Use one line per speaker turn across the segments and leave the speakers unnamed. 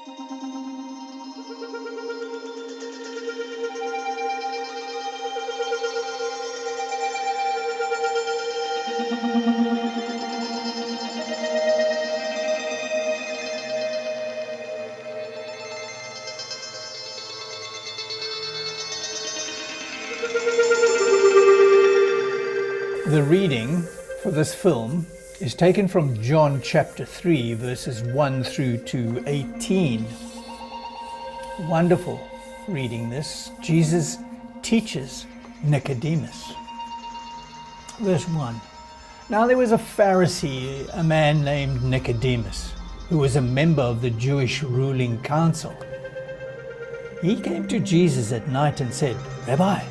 The reading for this film is taken from John chapter 3, verses 1 through to 18. Wonderful reading this. Jesus teaches Nicodemus. Verse 1. Now there was a Pharisee, a man named Nicodemus, who was a member of the Jewish ruling council. He came to Jesus at night and said, Rabbi,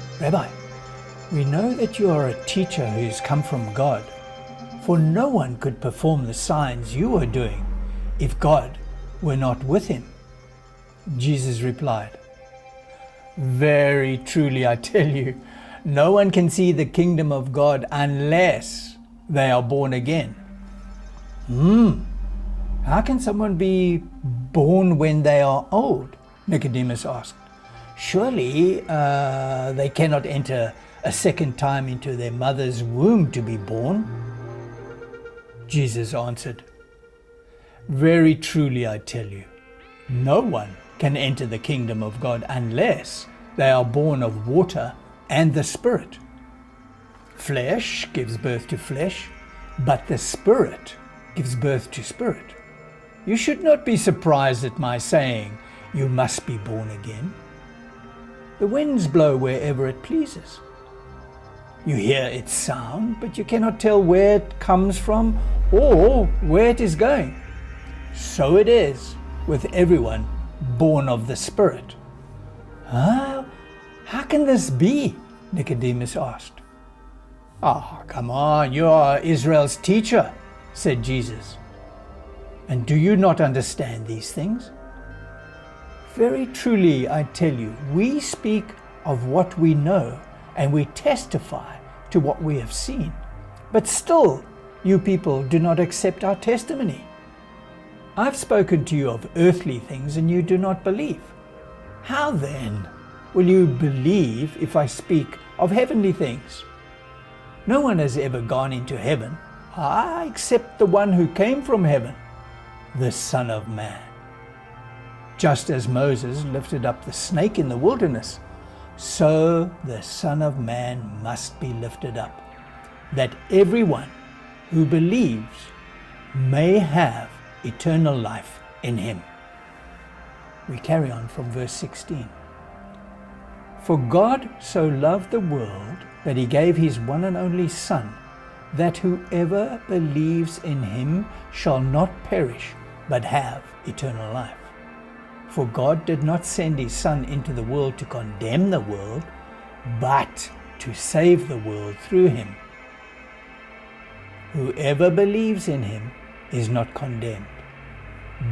we know that you are a teacher who has come from God, for no one could perform the signs you are doing if God were not with him. Jesus replied, Very truly I tell you, no one can see the kingdom of God unless they are born again. How can someone be born when they are old? Nicodemus asked. Surely they cannot enter a second time into their mother's womb to be born. Jesus answered, Very truly I tell you, no one can enter the kingdom of God unless they are born of water and the Spirit. Flesh gives birth to flesh, but the Spirit gives birth to spirit. You should not be surprised at my saying, You must be born again. The winds blow wherever it pleases. You hear its sound, but you cannot tell where it comes from or where it is going. So it is with everyone born of the Spirit. How can this be? Nicodemus asked. Come on, you are Israel's teacher, said Jesus. And do you not understand these things? Very truly, I tell you, we speak of what we know, and we testify to what we have seen. But still, you people do not accept our testimony. I've spoken to you of earthly things, and you do not believe. How then will you believe if I speak of heavenly things? No one has ever gone into heaven, except the one who came from heaven, the Son of Man. Just as Moses lifted up the snake in the wilderness, so the Son of Man must be lifted up, that everyone who believes may have eternal life in him. We carry on from verse 16. For God so loved the world that he gave his one and only Son, that whoever believes in him shall not perish, but have eternal life. For God did not send his Son into the world to condemn the world, but to save the world through him. Whoever believes in him is not condemned,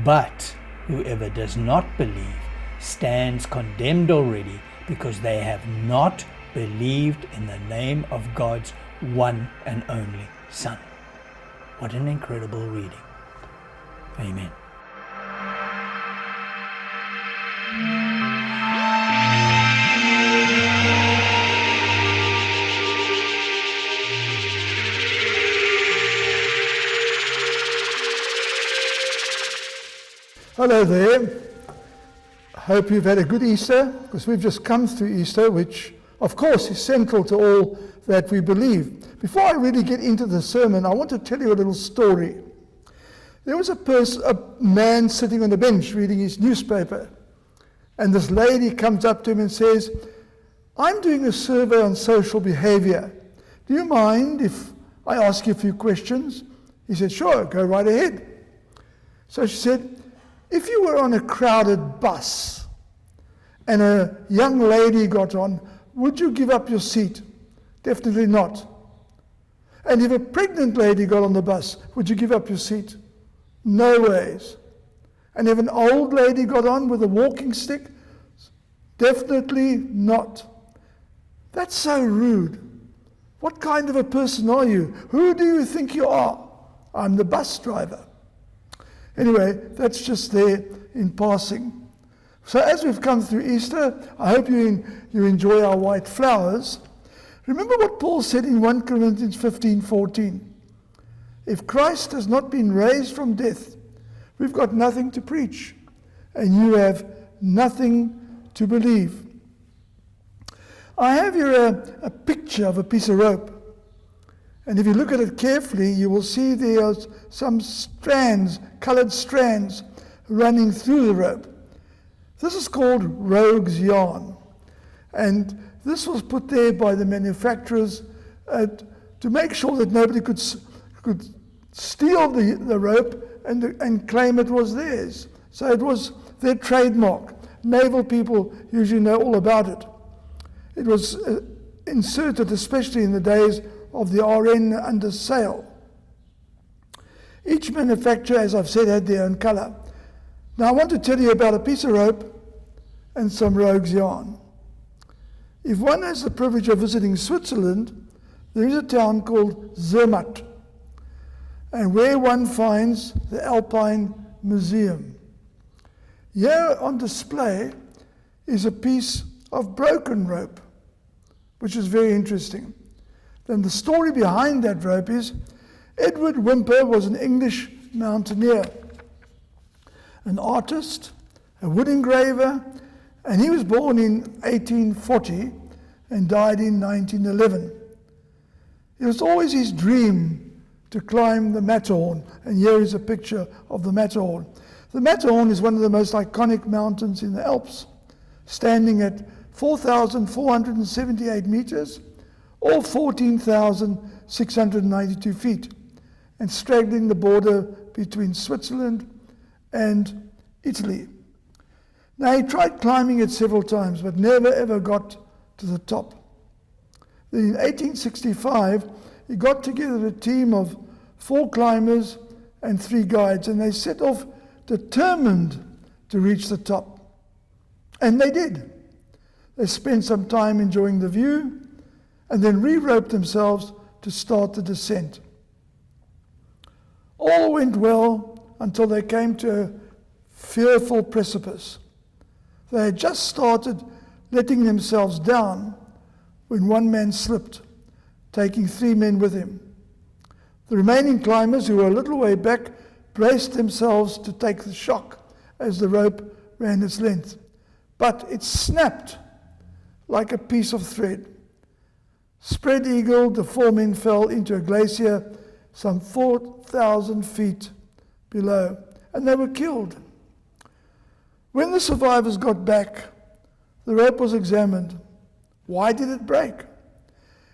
but whoever does not believe stands condemned already, because they have not believed in the name of God's one and only Son. What an incredible reading. Amen.
Hello there. I hope you've had a good Easter, because we've just come through Easter, which of course is central to all that we believe. Before I really get into the sermon, I want to tell you a little story. There was a man sitting on a bench reading his newspaper, and this lady comes up to him and says, I'm doing a survey on social behavior. Do you mind if I ask you a few questions? He said, sure, go right ahead. So she said, if you were on a crowded bus and a young lady got on, would you give up your seat? Definitely not. And if a pregnant lady got on the bus, would you give up your seat? No ways. And if an old lady got on with a walking stick, definitely not. That's so rude. What kind of a person are you? Who do you think you are? I'm the bus driver. Anyway, that's just there in passing. So as we've come through Easter, I hope you enjoy our white flowers. Remember what Paul said in 1 Corinthians 15:14. If Christ has not been raised from death, we've got nothing to preach, and you have nothing to believe. I have here a picture of a piece of rope. And if you look at it carefully, you will see there are some strands, colored strands, running through the rope. This is called rogue's yarn. And this was put there by the manufacturers to make sure that nobody could steal the rope and claim it was theirs. So it was their trademark. Naval people usually know all about it. It was inserted especially in the days of the RN under sail. Each manufacturer, as I've said, had their own colour. Now I want to tell you about a piece of rope and some rogue's yarn. If one has the privilege of visiting Switzerland, there is a town called Zermatt, and where one finds the Alpine Museum. Here on display is a piece of broken rope, which is very interesting. Then the story behind that rope is Edward Whymper was an English mountaineer, an artist, a wood engraver, and he was born in 1840 and died in 1911. It was always his dream to climb the Matterhorn, and here is a picture of the Matterhorn. The Matterhorn is one of the most iconic mountains in the Alps, standing at 4,478 meters, or 14,692 feet, and straddling the border between Switzerland and Italy. Now, he tried climbing it several times, but never ever got to the top. Then in 1865, he got together a team of 4 climbers and 3 guides, and they set off determined to reach the top. And they did. They spent some time enjoying the view, and then re-roped themselves to start the descent. All went well until they came to a fearful precipice. They had just started letting themselves down when one man slipped, taking 3 men with him. The remaining climbers, who were a little way back, braced themselves to take the shock as the rope ran its length. But it snapped like a piece of thread. Spread eagle, the 4 men fell into a glacier some 4,000 feet below, and they were killed. When the survivors got back, the rope was examined. Why did it break?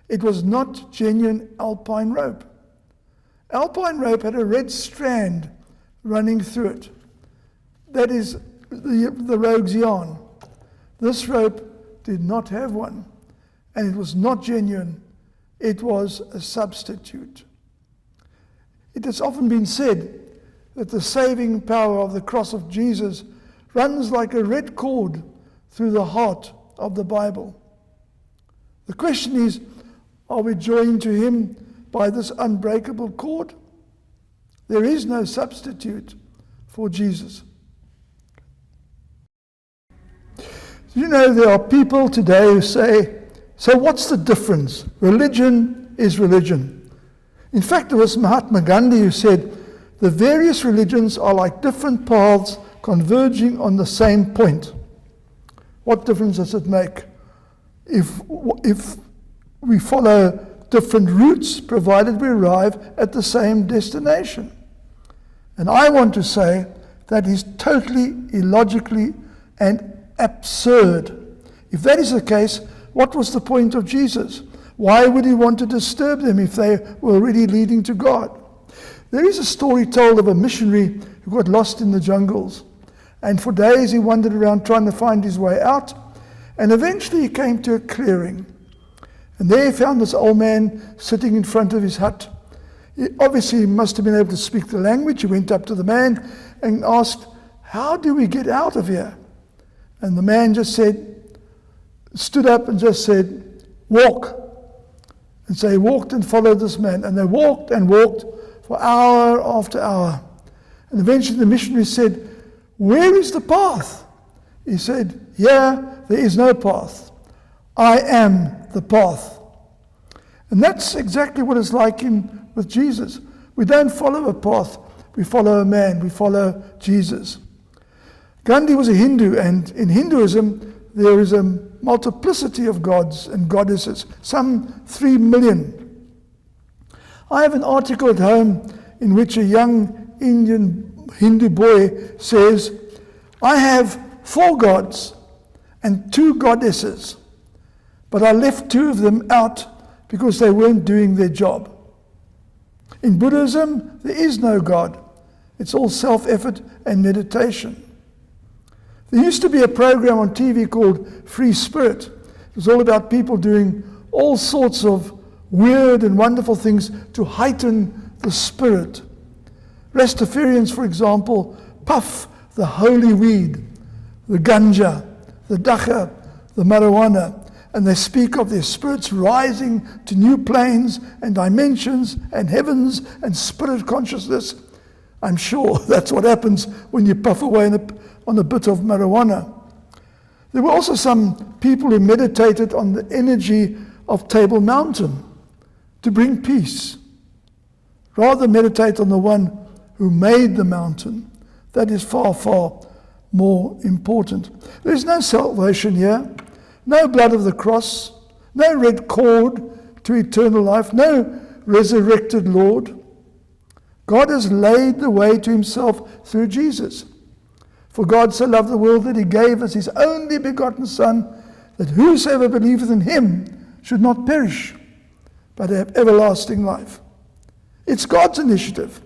It was not genuine alpine rope. Alpine rope had a red strand running through it. That is the rogue's yarn. This rope did not have one, and it was not genuine. It was a substitute. It has often been said that the saving power of the cross of Jesus runs like a red cord through the heart of the Bible. The question is, are we joined to him by this unbreakable cord? There is no substitute for Jesus. You know, there are people today who say, so what's the difference? Religion is religion. In fact, it was Mahatma Gandhi who said, the various religions are like different paths converging on the same point. What difference does it make if we follow different routes, provided we arrive at the same destination? And I want to say that is totally illogically and absurd. If that is the case, what was the point of Jesus? Why would he want to disturb them if they were already leading to God? There is a story told of a missionary who got lost in the jungles, and for days he wandered around trying to find his way out, and eventually he came to a clearing. And there he found this old man sitting in front of his hut. Obviously he must have been able to speak the language. He went up to the man and asked, how do we get out of here? And the man just stood up and just said, walk. And so he walked and followed this man. And they walked and walked for hour after hour. And eventually the missionary said, where is the path? He said, here there is no path. I am the path. And that's exactly what it's like with Jesus. We don't follow a path. We follow a man. We follow Jesus. Gandhi was a Hindu, and in Hinduism there is a multiplicity of gods and goddesses, some 3 million. I have an article at home in which a young Indian Hindu boy says, I have 4 gods and 2 goddesses, but I left 2 of them out because they weren't doing their job. In Buddhism, there is no God. It's all self-effort and meditation. There used to be a program on TV called Free Spirit. It was all about people doing all sorts of weird and wonderful things to heighten the spirit. Rastafarians, for example, puff the holy weed, the ganja, the dacha, the marijuana, and they speak of their spirits rising to new planes and dimensions and heavens and spirit consciousness. I'm sure that's what happens when you puff away on a bit of marijuana. There were also some people who meditated on the energy of Table Mountain to bring peace. Rather meditate on the one who made the mountain. That is far, far more important. There is no salvation here, no blood of the cross, no red cord to eternal life, no resurrected Lord. God has laid the way to himself through Jesus. For God so loved the world that he gave us his only begotten Son, that whosoever believeth in him should not perish, but have everlasting life. It's God's initiative.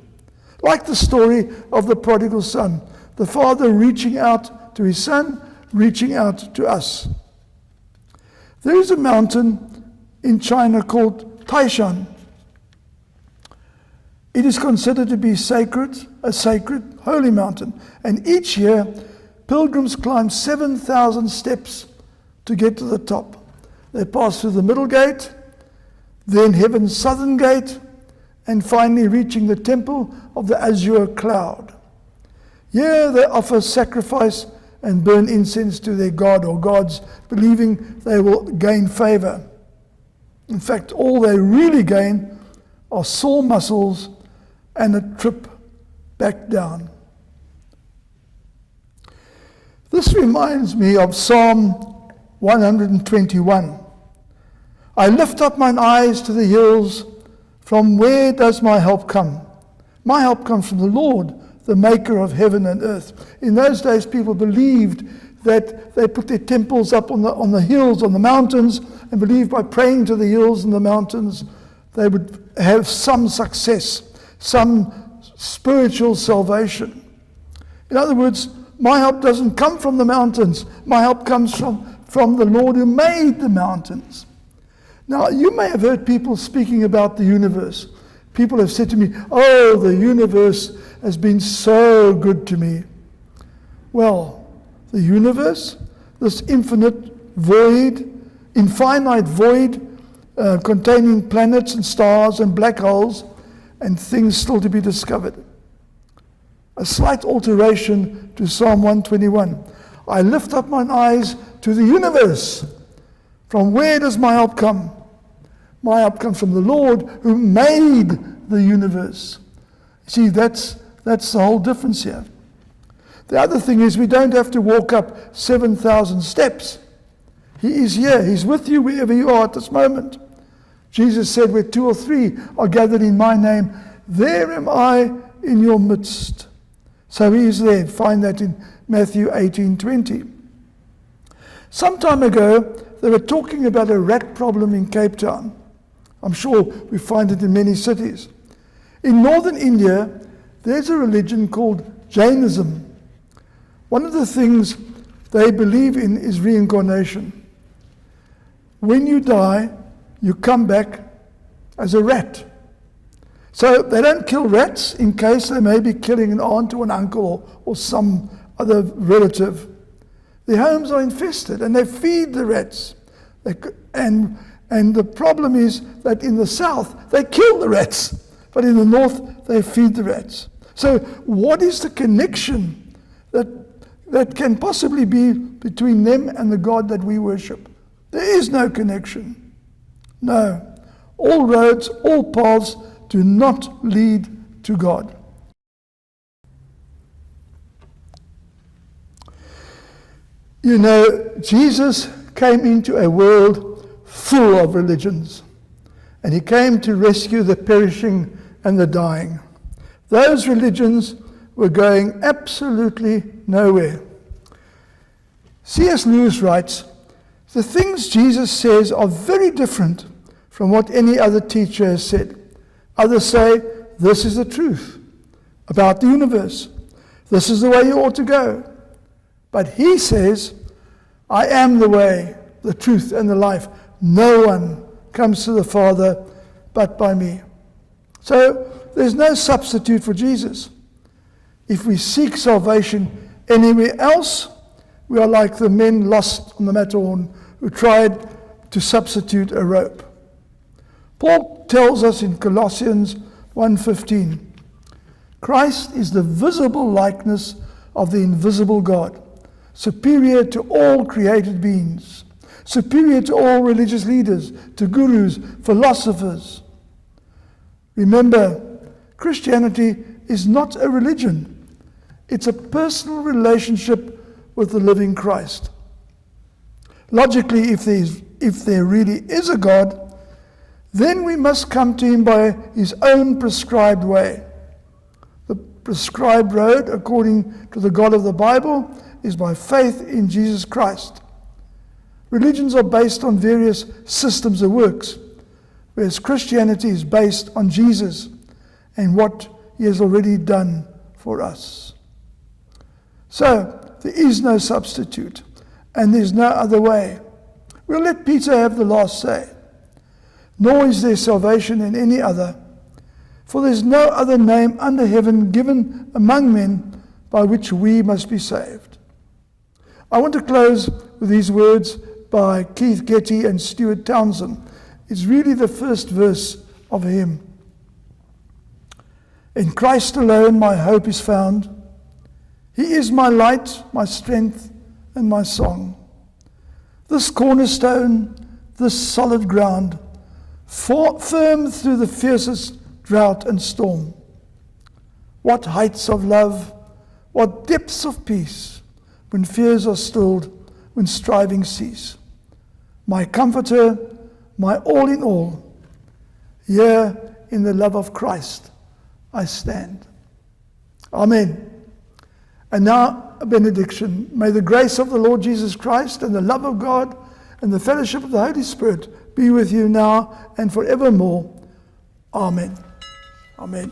Like the story of the prodigal son, the father reaching out to his son, reaching out to us. There is a mountain in China called Taishan. It is considered to be a sacred, holy mountain. And each year, pilgrims climb 7,000 steps to get to the top. They pass through the middle gate, then heaven's southern gate, and finally reaching the temple of the azure cloud. Here they offer sacrifice and burn incense to their god or gods, believing they will gain favor. In fact, all they really gain are sore muscles and a trip back down. This reminds me of Psalm 121. I lift up mine eyes to the hills. From where does my help come? My help comes from the Lord, the maker of heaven and earth. In those days, people believed that they put their temples up on the hills, on the mountains, and believed by praying to the hills and the mountains, they would have some success, some spiritual salvation. In other words, my help doesn't come from the mountains. My help comes from the Lord who made the mountains. Now, you may have heard people speaking about the universe. People have said to me, oh, the universe has been so good to me. Well, the universe, this infinite void, infinite void, containing planets and stars and black holes and things still to be discovered. A slight alteration to Psalm 121. I lift up mine eyes to the universe. From where does my help come? My help comes from the Lord who made the universe. See, that's the whole difference here. The other thing is we don't have to walk up 7,000 steps. He is here. He's with you wherever you are at this moment. Jesus said, where 2 or 3 are gathered in my name, there am I in your midst. So he is there. Find that in Matthew 18:20. Some time ago, they were talking about a rat problem in Cape Town. I'm sure we find it in many cities. In northern India, there's a religion called Jainism. One of the things they believe in is reincarnation. When you die, you come back as a rat. So they don't kill rats in case they may be killing an aunt or an uncle or some other relative. Their homes are infested and they feed the rats. And the problem is that in the south, they kill the rats. But in the north, they feed the rats. So what is the connection that can possibly be between them and the God that we worship. There is no connection. No. All roads, all paths do not lead to God. You know, Jesus came into a world full of religions, and he came to rescue the perishing and the dying. Those religions were going absolutely nowhere. C.S. Lewis writes, "The things Jesus says are very different from what any other teacher has said. Others say, this is the truth about the universe. This is the way you ought to go. But he says, I am the way, the truth, and the life. No one comes to the Father but by me." So there's no substitute for Jesus. If we seek salvation anywhere else, we are like the men lost on the Matterhorn who tried to substitute a rope. Paul tells us in Colossians 1:15, Christ is the visible likeness of the invisible God, superior to all created beings, superior to all religious leaders, to gurus, philosophers. Remember, Christianity is not a religion. It's a personal relationship with the living Christ. Logically, if there really is a God, then we must come to him by his own prescribed way. The prescribed road, according to the God of the Bible, is by faith in Jesus Christ. Religions are based on various systems of works, whereas Christianity is based on Jesus and what he has already done for us. So, there is no substitute, and there's no other way. We'll let Peter have the last say. Nor is there salvation in any other, for there's no other name under heaven given among men by which we must be saved. I want to close with these words by Keith Getty and Stuart Townsend. It's really the first verse of a hymn. In Christ alone my hope is found. He is my light, my strength, and my song. This cornerstone, this solid ground, firm through the fiercest drought and storm. What heights of love, what depths of peace, when fears are stilled, when strivings cease. My comforter, my all in all, here in the love of Christ I stand. Amen. And now a benediction. May the grace of the Lord Jesus Christ and the love of God and the fellowship of the Holy Spirit be with you now and forevermore. Amen. Amen.